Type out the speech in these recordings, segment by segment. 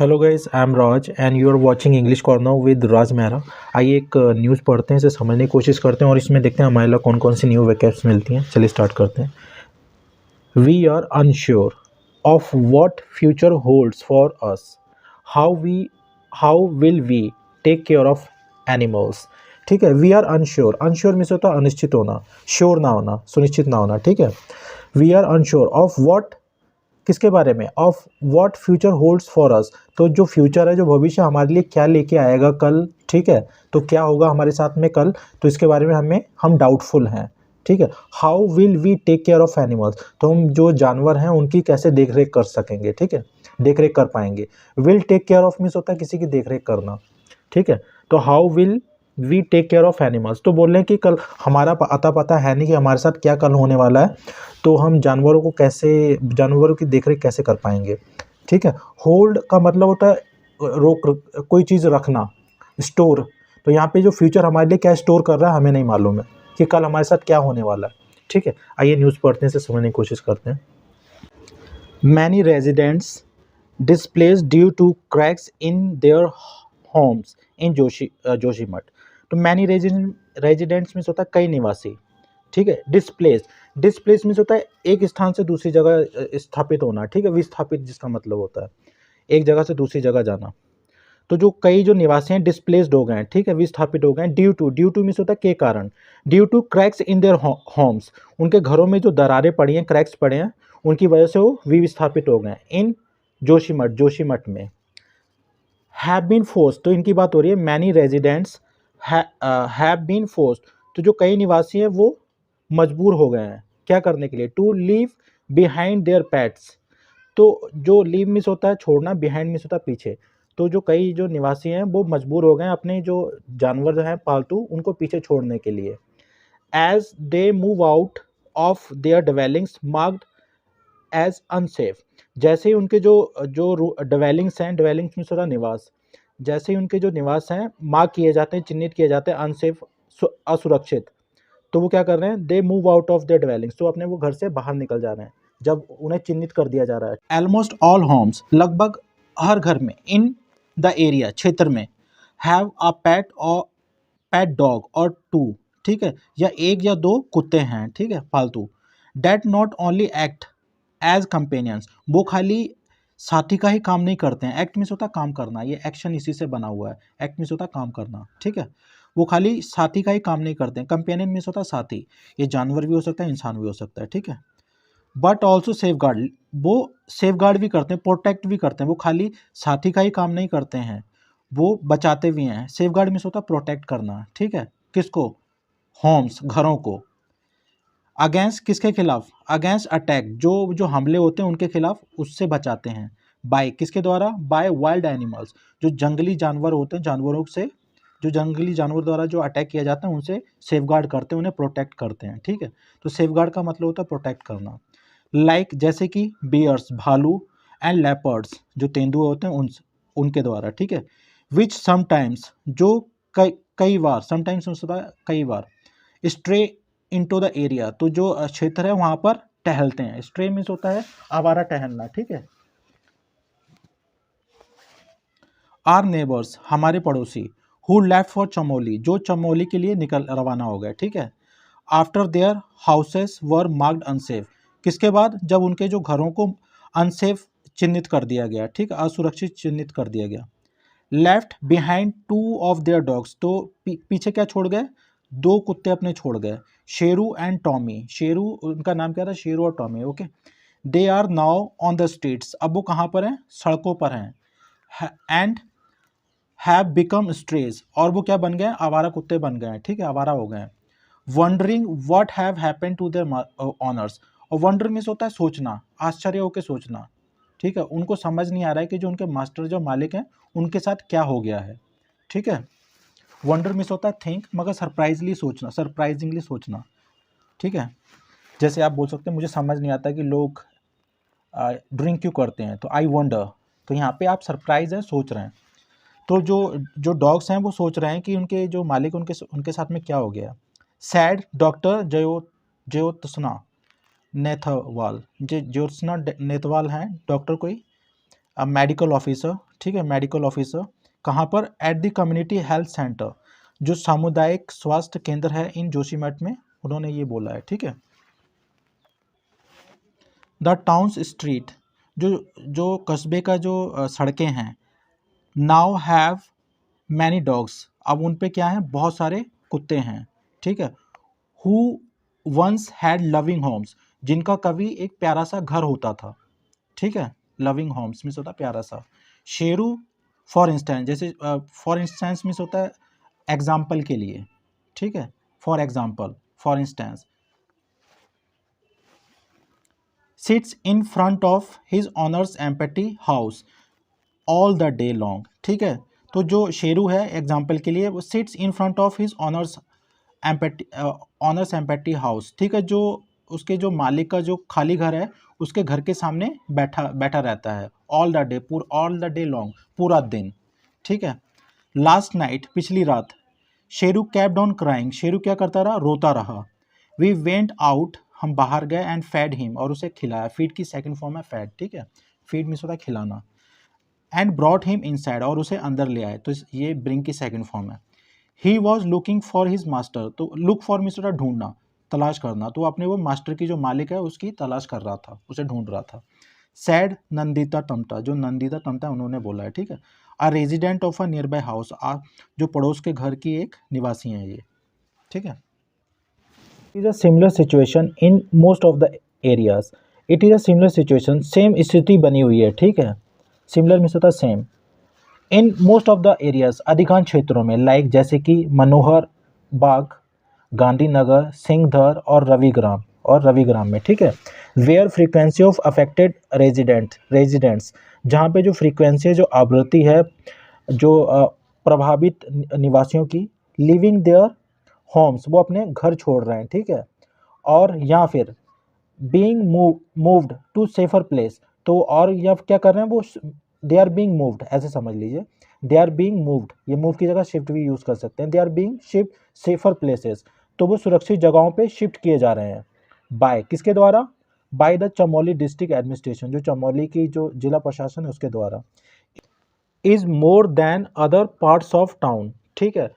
Hello guys, I am Raj and you are watching English Corner with Raj Mehra. आइए एक news पढ़ते हैं, इसे समझने की कोशिश करते हैं और इसमें देखते हैं हमारे लिए कौन कौन सी न्यू वैकेंसी मिलती हैं। चलिए स्टार्ट करते हैं। We are unsure of what future holds for us. How will we take care of animals. ठीक है, we are unsure. Unsure means होता है अनिश्चित होना, श्योर ना होना, सुनिश्चित ना होना। ठीक है, we are unsure of what, किसके बारे में, of what future holds for us. तो जो फ्यूचर है, जो भविष्य हमारे लिए क्या लेके आएगा कल। ठीक है, तो क्या होगा हमारे साथ में कल, तो इसके बारे में हम डाउटफुल हैं। ठीक है, how will we take care of animals, तो हम जो जानवर हैं उनकी कैसे देख रेख कर सकेंगे। ठीक है, देख रेख कर पाएंगे। Will take care of means होता है किसी की देख रेख करना। ठीक है, तो how will we take care of animals, तो बोल रहे हैं कि कल हमारा अता पता है नहीं कि हमारे साथ क्या कल होने वाला है, तो हम जानवरों की देखरेख कैसे कर पाएंगे। ठीक है, होल्ड का मतलब होता है कोई चीज़ रखना, स्टोर। तो यहाँ पे जो फ्यूचर हमारे लिए क्या स्टोर कर रहा है हमें नहीं मालूम है कि कल हमारे साथ क्या होने वाला है। ठीक है, आइए न्यूज़ पढ़ते हैं, इसे समझने की कोशिश करते हैं। Many residents displaced due to cracks in their homes in Joshimath. तो मैनी रेजिडेंट्स मीन्स होता है कई निवासी। ठीक है, डिस्प्लेस मीन्स होता है एक स्थान से दूसरी जगह स्थापित होना। ठीक है, विस्थापित जिसका मतलब होता है एक जगह से दूसरी जगह जाना। तो जो कई जो निवासी हैं डिस्प्लेस्ड हो गए हैं। ठीक है, विस्थापित हो गए हैं। ड्यू टू मीन्स होता है के कारण। Due to cracks in their homes, उनके घरों में जो दरारें पड़ी हैं, क्रैक्स पड़े हैं, उनकी वजह से वो विस्थापित हो गए हैं। इन जोशीमठ में। हैव बीन फोर्स्ड, तो इनकी बात हो रही है। Many residents have been forced, तो जो कई निवासी हैं वो मजबूर हो गए हैं क्या करने के लिए, to leave behind their pets. तो जो लीव मिस होता है छोड़ना, बिहाइंड मिस होता है पीछे। तो जो कई जो निवासी हैं वो मजबूर हो गए हैं अपने जो जानवर हैं पालतू उनको पीछे छोड़ने के लिए। As they move out of their dwellings marked as unsafe, जैसे ही उनके जो जो डिवेलिंग्स हैं, डिवेलिंग्स में थोड़ा निवास, जैसे ही उनके जो निवास हैं मार्क किए जाते हैं, चिन्हित किए जाते हैं अनसेफ, असुरक्षित, तो वो क्या कर रहे हैं, they move out of their dwellings, तो अपने वो घर से बाहर निकल जा रहे हैं जब उन्हें चिन्हित कर दिया जा रहा है। ऑलमोस्ट ऑल होम्स, लगभग हर घर में, इन द एरिया, क्षेत्र में, हैव अ पेट और पेट डॉग और टू, ठीक है, या एक या दो कुत्ते हैं, ठीक है, पालतू। That not only act as companions, वो खाली साथी का ही काम नहीं करते हैं। एक्ट मीन्स होता है काम करना, ये एक्शन इसी से बना हुआ है। एक्ट मीन्स होता है काम करना। ठीक है, वो खाली साथी का ही काम नहीं करते हैं। कंपेनियन मीन्स होता है साथी, ये जानवर भी हो सकता है, इंसान भी हो सकता है। ठीक है, बट ऑल्सो सेफ गार्ड, वो सेफ गार्ड भी करते हैं, प्रोटेक्ट भी करते हैं। वो खाली साथी का ही काम नहीं करते हैं, वो बचाते भी हैं। सेफ गार्ड मीन्स होता है प्रोटेक्ट करना। ठीक है, किसको, होम्स, घरों को। अगेंस्ट, किसके खिलाफ, अगेंस्ट अटैक, जो जो हमले होते हैं उनके खिलाफ उससे बचाते हैं। बाय, किसके द्वारा, बाय वाइल्ड एनिमल्स, जो जंगली जानवर होते हैं, जानवरों से, जो जंगली जानवर द्वारा जो अटैक किया जाता है उनसे सेफगार्ड करते हैं, उन्हें प्रोटेक्ट करते हैं। ठीक है, तो सेफगार्ड का मतलब होता है प्रोटेक्ट करना। लाइक जैसे कि बियर्स, भालू, एंड लेपर्ड्स, जो तेंदुए होते हैं उनके द्वारा। ठीक है, विच समटाइम्स, जो कई बार, समटाइम्स होता है कई बार, स्ट्रे इनटू द एरिया, तो जो क्षेत्र है वहां पर टहलते हैं। स्ट्रे मीन्स होता है आवारा टहलना। ठीक है, आर नेबर्स, हमारे पड़ोसी, हु लेफ्ट फॉर चमोली, जो चमोली के लिए निकल रवाना हो गए। ठीक है, after their houses were marked unsafe, किसके बाद, जब उनके जो घरों को अनसेफ चिन्हित कर दिया गया। ठीक है, असुरक्षित चिन्हित कर दिया गया। Left behind two of their dogs, तो पीछे क्या छोड़ गए, दो कुत्ते अपने छोड़ गए। शेरू एंड टॉमी, शेरू उनका नाम क्या था, शेरू और Tommy. Okay, they are now on the streets, अब वो कहाँ पर हैं, सड़कों पर हैं। एंड हैव बिकम स्ट्रेज, और वो क्या बन गए, आवारा कुत्ते बन गए हैं। ठीक है, आवारा हो गए हैं। Wondering what have happened to their owners, और वंडर मीन्स होता है सोचना, आश्चर्य होकर सोचना। ठीक है, उनको समझ नहीं आ रहा है कि जो उनके मास्टर, जो मालिक हैं, उनके साथ क्या हो गया है। ठीक है, वंडर मिस होता है थिंक, मगर सरप्राइजली सोचना, सरप्राइजिंगली सोचना। ठीक है, जैसे आप बोल सकते हैं मुझे समझ नहीं आता कि लोग ड्रिंक क्यों करते हैं, तो आई वंडर, तो यहाँ पे आप सरप्राइज है, सोच रहे हैं। तो जो जो डॉग्स हैं वो सोच रहे हैं कि उनके जो मालिक, उनके साथ में क्या हो गया। सैड डॉक्टर ज्योत्सना नेथवाल, ज्योत्सना नेथवाल हैं डॉक्टर कोई, मेडिकल ऑफिसर, ठीक है, मेडिकल ऑफिसर कहाँ पर, at the community health centre, जो सामुदायिक स्वास्थ्य केंद्र है इन जोशीमठ में, उन्होंने ये बोला है, ठीक है। द टाउन्स स्ट्रीट, जो जो कस्बे का जो सड़कें हैं, नाउ हैव मैनी डॉग्स, अब उन पे क्या है, बहुत सारे कुत्ते हैं, ठीक है। Who once had loving homes, जिनका कभी एक प्यारा सा घर होता था, ठीक है, लविंग होम्स मीन्स होता है प्यारा सा। शेरू फॉर इंस्टेंस, जैसे फॉर इंस्टेंस मीन्स होता है एग्जाम्पल के लिए, ठीक है, for example, for instance. Sits in front of his honours empty house all the day long, ठीक है। तो जो शेरू है एग्जाम्पल के लिए, वो sits in front of his honours empty, honours empty house, ठीक है, जो उसके जो मालिक का जो खाली घर है उसके घर के सामने बैठा बैठा रहता है, all the day, all the day long, पूरा दिन, ठीक है। लास्ट नाइट, पिछली रात, Sheru capped on crying, Sheru क्या करता रहा, रोता रहा। वी वेंट आउट, हम बाहर गए, एंड फैड हिम, और उसे खिलाया, फीड की सेकंड फॉर्म है फैड, ठीक है, फीड मीन्स होता है खिलाना। एंड ब्रॉट हिम इनसाइड, और उसे अंदर ले आए, तो ये ब्रिंग की सेकंड फॉर्म है। He was looking for his master, तो लुक फॉर मीन्स होता है ढूंढना, तलाश करना, तो अपने वो मास्टर की जो मालिक है उसकी तलाश कर रहा था, उसे ढूंढ रहा था। सैड नंदिता टमटा, जो नंदिता टमटा उन्होंने बोला है, ठीक है। A resident of a nearby house, जो पड़ोस के घर की एक निवासी हैं ये, ठीक है। Is a similar situation in most of the areas, it is a similar situation, same स्थिति बनी हुई है, ठीक है। सिमिलर मीन्स होता है same. In most of the areas, अधिकांश क्षेत्रों में, लाइक जैसे कि मनोहर बाग, गांधीनगर, सिंहधर और रविग्राम में, ठीक है। Where frequency of affected residents, जहाँ पे जो फ्रीक्वेंसी है, जो आवृत्ति है, जो प्रभावित निवासियों की, लिविंग देयर होम्स, वो अपने घर छोड़ रहे हैं, ठीक है। और या फिर being moved to safer place, तो और या क्या कर रहे हैं वो, दे आर बीइंग मूव्ड, ऐसे समझ लीजिए, दे आर बीइंग मूव्ड, ये मूव की जगह शिफ्ट भी यूज़ कर सकते हैं, they are being shift safer places, तो वो सुरक्षित जगहों पे शिफ्ट किए जा रहे हैं। बाय किसके द्वारा, by the Chamoli district administration, जो चमोली की जो जिला प्रशासन है उसके द्वारा। Is more than other parts of town, ठीक है,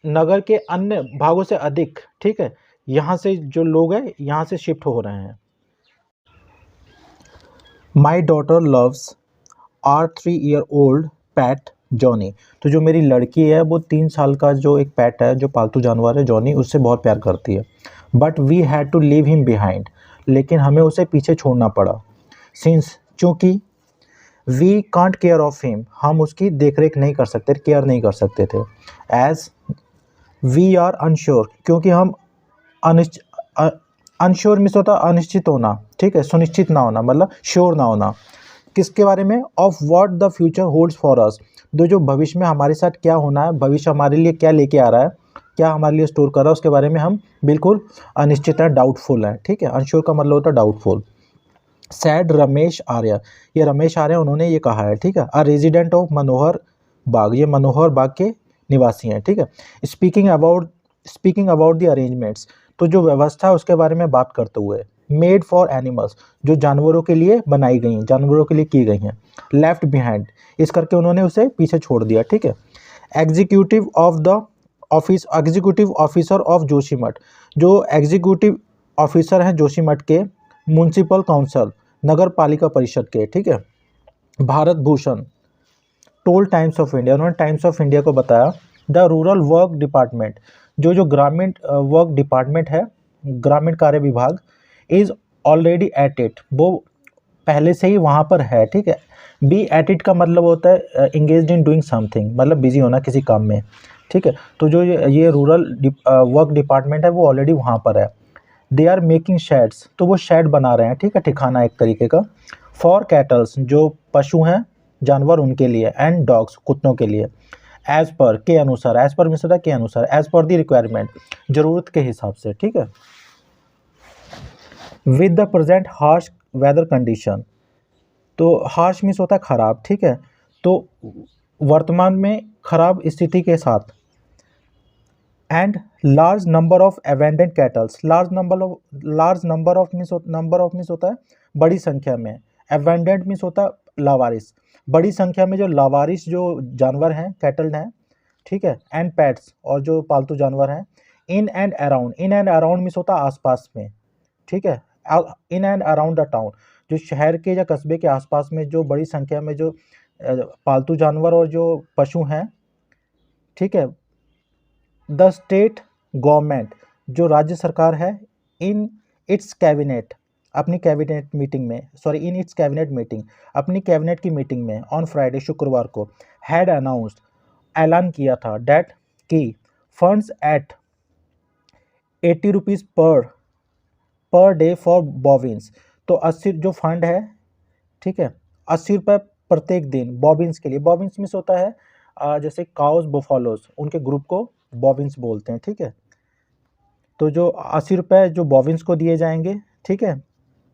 नगर के अन्य भागों से अधिक, ठीक है, यहाँ से जो लोग हैं यहाँ से शिफ्ट हो रहे हैं। My daughter loves our 3 year old pet Johnny, तो जो मेरी लड़की है वो 3 साल का जो एक पैट है, जो पालतू जानवर है जॉनी, उससे बहुत प्यार करती है। But we had to leave him behind, लेकिन हमें उसे पीछे छोड़ना पड़ा। सिंस, चूँकि we can't care of him, हम उसकी देख रेख नहीं कर सकते, केयर नहीं कर सकते थे। एज वी आर अनश्योर, क्योंकि हम अनश्योर मीन्स होता है अनिश्चित होना, ठीक है, सुनिश्चित ना होना, मतलब श्योर ना होना, किसके बारे में, of what the future holds for अस, जो भविष्य में हमारे साथ क्या होना है, भविष्य हमारे लिए क्या लेके आ रहा है, क्या हमारे लिए स्टोर कर रहा है, उसके बारे में हम बिल्कुल अनिश्चित हैं, डाउटफुल हैं, ठीक है। अनश्योर का मतलब होता है डाउटफुल। सैड रमेश आर्य, ये रमेश आर्य उन्होंने ये कहा है, ठीक है। अ रेजिडेंट ऑफ मनोहर बाग, ये मनोहर बाग के निवासी हैं, ठीक है। स्पीकिंग अबाउट द अरेंजमेंट्स, तो जो व्यवस्था है उसके बारे में बात करते हुए, मेड फॉर एनिमल्स, जो जानवरों के लिए बनाई गई हैं, जानवरों के लिए की गई हैं, लेफ्ट बिहाइंड, इस करके उन्होंने उसे पीछे छोड़ दिया, ठीक है। एग्जीक्यूटिव ऑफिसर ऑफ जोशीमठ, जो एग्जीक्यूटिव ऑफिसर हैं जोशीमठ के, म्युनिसिपल काउंसिल, नगर पालिका परिषद के, ठीक है। Bharat Bhushan toll times of India, उन्होंने टाइम्स ऑफ इंडिया को बताया, द रूरल वर्क डिपार्टमेंट, जो ग्रामीण वर्क डिपार्टमेंट है, ग्रामीण कार्य विभाग, इज़ ऑलरेडी एट इट, वो पहले से ही वहाँ पर है, ठीक है। बी एट इट का मतलब होता है इंगेज्ड इन डूइंग समथिंग, मतलब बिजी होना किसी काम में, ठीक है। तो जो ये रूरल वर्क डिपार्टमेंट है वो ऑलरेडी वहाँ पर है। दे आर मेकिंग शेड्स, तो वो शेड बना रहे हैं, ठीक है, ठिकाना एक तरीके का। फॉर कैटल्स, जो पशु हैं जानवर उनके लिए, एंड डॉग्स, कुत्तों के लिए। एज पर, के अनुसार, एज पर मिसरा के अनुसार, एज पर द रिक्वायरमेंट, जरूरत के हिसाब से, ठीक है। With the present harsh weather condition, तो हार्श मीन्स होता है खराब, ठीक है, तो वर्तमान में खराब स्थिति के साथ। And large number of abandoned kettles, large number of means होता है बड़ी संख्या में, एबेंडेंट मीन्स होता है लावारिस, बड़ी संख्या में जो लावारिस जो जानवर हैं, कैटल हैं, ठीक है, एंड पेट्स, और जो पालतू जानवर हैं, in and around, in and around means होता है आसपास में, ठीक है, in and around the town, जो शहर के या कस्बे के आसपास में जो बड़ी संख्या में जो पालतू जानवर और जो पशु हैं, ठीक है, द स्टेट गवर्नमेंट, जो राज्य सरकार है, इन इट्स कैबिनेट, अपनी कैबिनेट मीटिंग में, sorry in its cabinet meeting, अपनी कैबिनेट की मीटिंग में, ऑन फ्राइडे, शुक्रवार को, हैड अनाउंस्ड, ऐलान किया था, डेट की funds at 80 rupees per day for bobbins, तो 80 जो फंड है, ठीक है, 80 रुपये प्रत्येक दिन बॉबिन्स के लिए, बॉबिन्स मीन्स होता है जैसे काउस बुफालोज, उनके ग्रुप को बॉबिन्स बोलते हैं, ठीक है, तो जो 80 रुपये जो बॉबिन्स को दिए जाएंगे, ठीक है,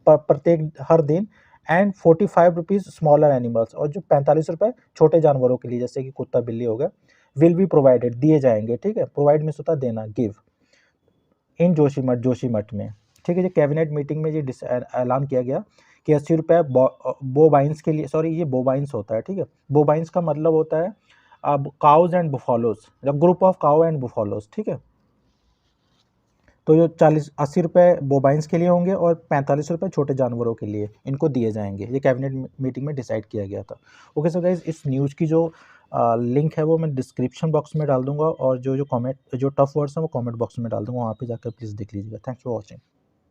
प्रत्येक हर दिन, एंड 45 रुपीज़ स्मॉलर एनिमल्स, और जो 45 रुपये छोटे जानवरों के लिए जैसे कि कुत्ता बिल्ली हो गया, विल बी प्रोवाइडेड, दिए जाएंगे, ठीक है, प्रोवाइड मीन्स होता है देना, गिव, इन जोशीमठ में, ठीक है। जो कैबिनेट मीटिंग में ये ऐलान किया गया कि 80 रुपये बोबाइंस के लिए, सॉरी ये बोबाइंस होता है, ठीक है, बोबाइंस का मतलब होता है cows and buffaloes, group of cow and buffaloes, ठीक है, तो जो 80 रुपये बोबाइंस के लिए होंगे और 45 रुपये छोटे जानवरों के लिए इनको दिए जाएंगे, ये कैबिनेट मीटिंग में डिसाइड किया गया था। ओके सो गाइज, इस न्यूज़ की जो लिंक है वो मैं डिस्क्रिप्शन बॉक्स में डाल दूंगा, और जो कमेंट जो टफ वर्ड्स हैं वो कमेंट बॉक्स में डाल दूंगा, वहाँ पे जाकर प्लीज़ देख लीजिएगा। Thanks for watching.